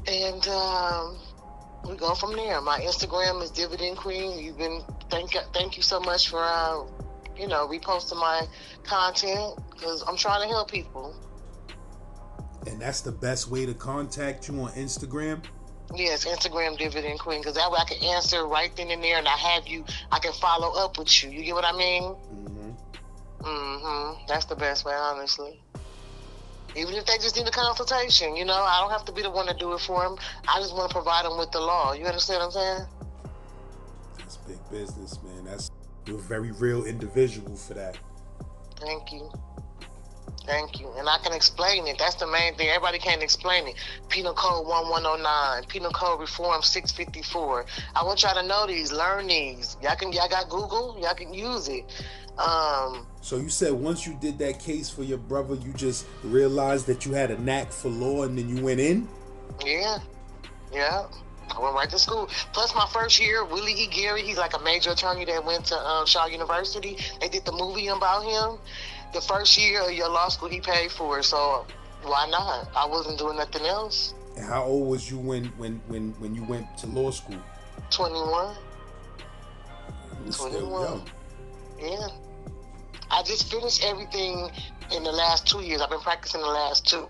and we go from there. My Instagram is Dividend Queen. Thank you so much for reposting my content, because I'm trying to help people. And that's the best way to contact you, on Instagram? Yes, Instagram Dividend Queen, because that way I can answer right then and there, and I can follow up with you. You get what I mean? That's the best way, honestly. Even if they just need a consultation, I don't have to be the one to do it for them. I just want to provide them with the law. You understand what I'm saying? That's big business, man. You're a very real individual for that. Thank you. And I can explain it. That's the main thing. Everybody can't explain it. Penal Code 1109, Penal Code Reform 654. I want y'all to know these, learn these. Y'all got Google, y'all can use it. So you said once you did that case for your brother, you just realized that you had a knack for law, and then you went in? Yeah. I went right to school. Plus, my first year, Willie E. Gary, he's like a major attorney that went to Shaw University. They did the movie about him. The first year of your law school, he paid for it, so why not? I wasn't doing nothing else. And how old was you when you went to law school? 21. You were still young. Yeah. I just finished everything in the last 2 years. I've been practicing the last 2.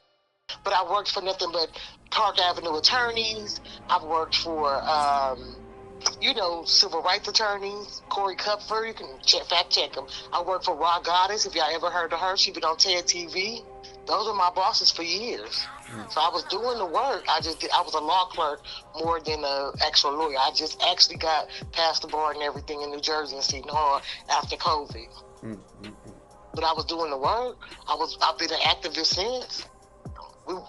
But I worked for nothing but Park Avenue attorneys. I've worked for, civil rights attorneys. Corey Kupfer, you can fact check him. I worked for Raw Goddess, if y'all ever heard of her. She been on TED TV. Those are my bosses for years. So I was doing the work. I was a law clerk more than an actual lawyer. I just actually got past the bar and everything in New Jersey and Seton Hall after COVID. But I was doing the work. I've been an activist since.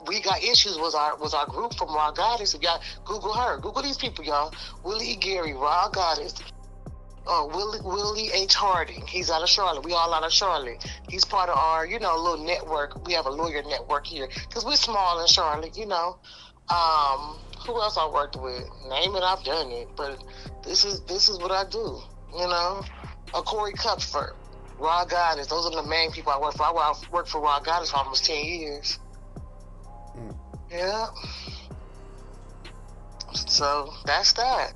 We got issues was our group from Raw Goddess. If y'all Google her, Google these people, y'all. Willie Gary, Raw Goddess. Willie H. Harding. He's out of Charlotte. We all out of Charlotte. He's part of our, little network. We have a lawyer network here because we're small in Charlotte. Who else I worked with? Name it, I've done it. But this is what I do. Corey Kupfer, Raw Goddess. Those are the main people I work for. I worked for Raw Goddess for almost 10 years. Yeah. So that's that.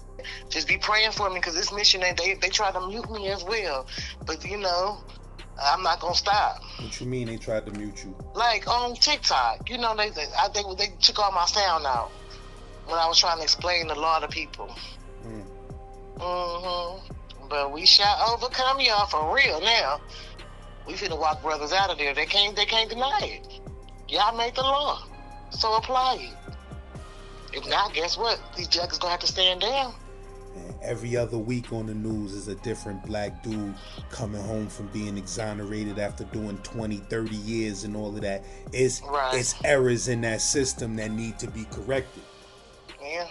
Just be praying for me, because this mission, they try to mute me as well. But I'm not gonna stop. What you mean they tried to mute you? Like on TikTok, they took all my sound out when I was trying to explain the law to people. But we shall overcome, y'all, for real now. We finna walk brothers out of there. They can't deny it. Y'all made the law, so apply it. If not, guess what? These judges gonna have to stand down. And every other week on the news is a different black dude coming home from being exonerated after doing 20, 30 years and all of that. It's errors in that system that need to be corrected. Yeah.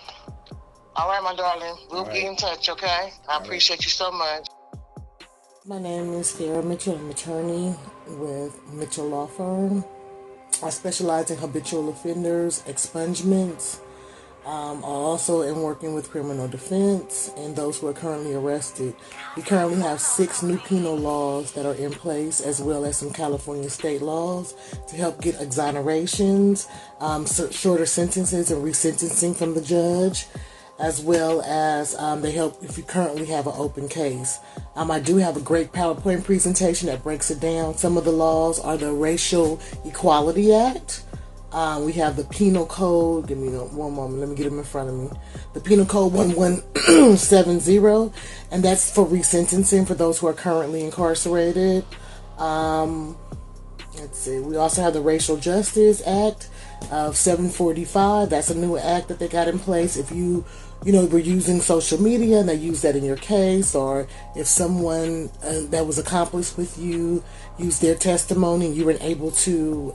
All right, my darling. We'll be in touch, okay? I appreciate you so much. My name is Farrah Mitchell. I'm an attorney with Mitchell Law Firm. I specialize in habitual offenders, expungements. Also in working with criminal defense and those who are currently arrested. We currently have 6 new penal laws that are in place, as well as some California state laws to help get exonerations, shorter sentences and resentencing from the judge, as well as they help if you currently have an open case. I do have a great PowerPoint presentation that breaks it down. Some of the laws are the Racial Equality Act. We have the Penal Code. Give me one moment. Let me get them in front of me. The Penal Code 1170, and that's for resentencing for those who are currently incarcerated. Let's see. We also have the Racial Justice Act of 745. That's a new act that they got in place. If you were using social media and they use that in your case, or if someone that was accomplice with you used their testimony and you weren't able to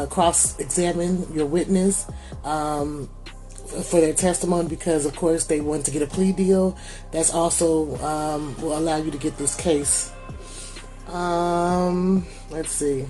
cross-examine your witness for their testimony because, of course, they want to get a plea deal. That's also will allow you to get this case. Let's see.